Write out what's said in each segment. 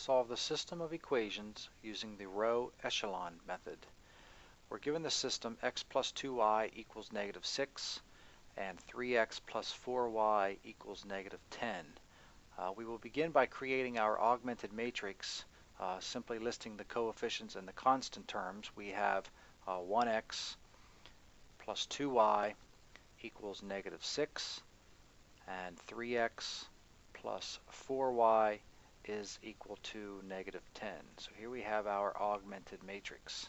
Solve the system of equations using the row echelon method. We're given the system x plus 2y equals negative 6 and 3x plus 4y equals negative 10. We will begin by creating our augmented matrix, simply listing the coefficients and the constant terms. We have 1x plus 2y equals negative 6 and 3x plus 4y is equal to negative 10. So here we have our augmented matrix.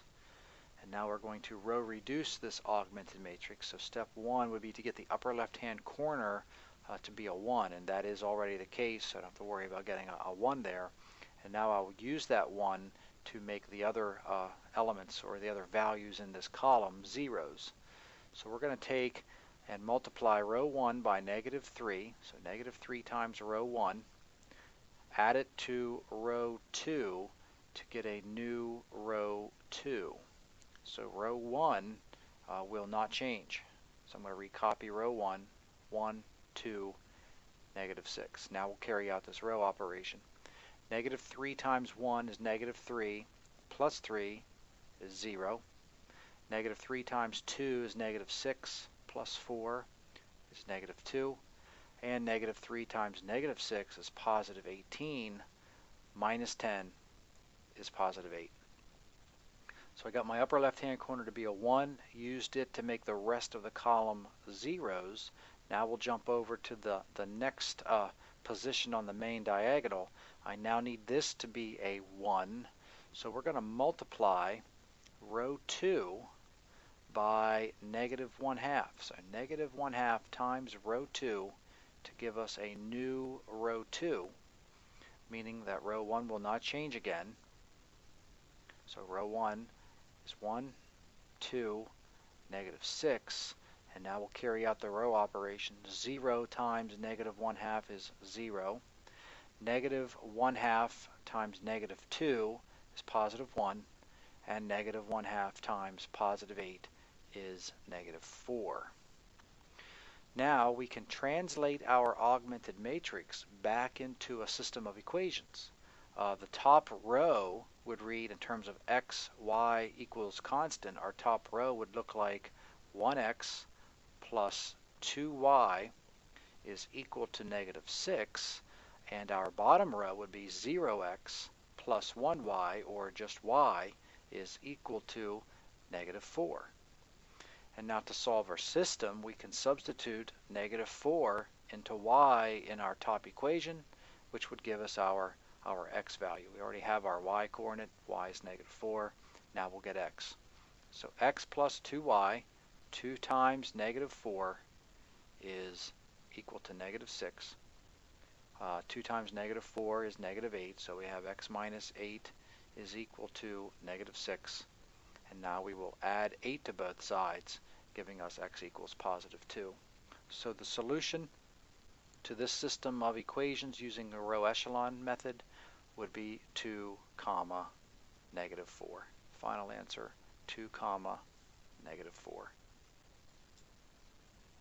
And now we're going to row reduce this augmented matrix. So step 1 would be to get the upper left hand corner to be a 1, and that is already the case, so I don't have to worry about getting a 1 there. And now I'll use that 1 to make the other elements or the other values in this column zeros. So we're going to take and multiply row 1 by negative 3, so negative 3 times row 1, add it to row 2 to get a new row 2. So row 1 will not change. So I'm going to recopy row 1, 1, 2, negative 6. Now we'll carry out this row operation. Negative 3 times 1 is negative 3, plus 3 is 0. Negative 3 times 2 is negative 6, plus 4 is negative 2. And negative 3 times negative 6 is positive 18, minus 10 is positive 8. So I got my upper left hand corner to be a 1, used it to make the rest of the column zeros. Now we'll jump over to the next position on the main diagonal. I now need this to be a 1, so we're going to multiply row 2 by negative 1/2. So negative 1/2 times row 2 to give us a new row 2, meaning that row 1 will not change again. So row 1 is 1, 2, negative 6, and now we'll carry out the row operation. 0 times negative 1/2 is 0. Negative 1/2 times negative 2 is positive 1, and negative 1/2 times positive 8 is negative 4. Now we can translate our augmented matrix back into a system of equations. The top row would read in terms of x, y equals constant. Our top row would look like 1x plus 2y is equal to negative 6, and our bottom row would be 0x plus 1y, or just y, is equal to negative 4. And now to solve our system, we can substitute negative 4 into y in our top equation, which would give us our x value. We already have our y coordinate. Y is negative 4. Now we'll get x. So x plus 2y, 2 times negative 4, is equal to negative 6. 2 times negative 4 is negative 8, so we have x minus 8 is equal to negative 6. And now we will add 8 to both sides, giving us x equals positive 2. So the solution to this system of equations using the row echelon method would be 2 comma negative 4. Final answer, 2 comma negative 4.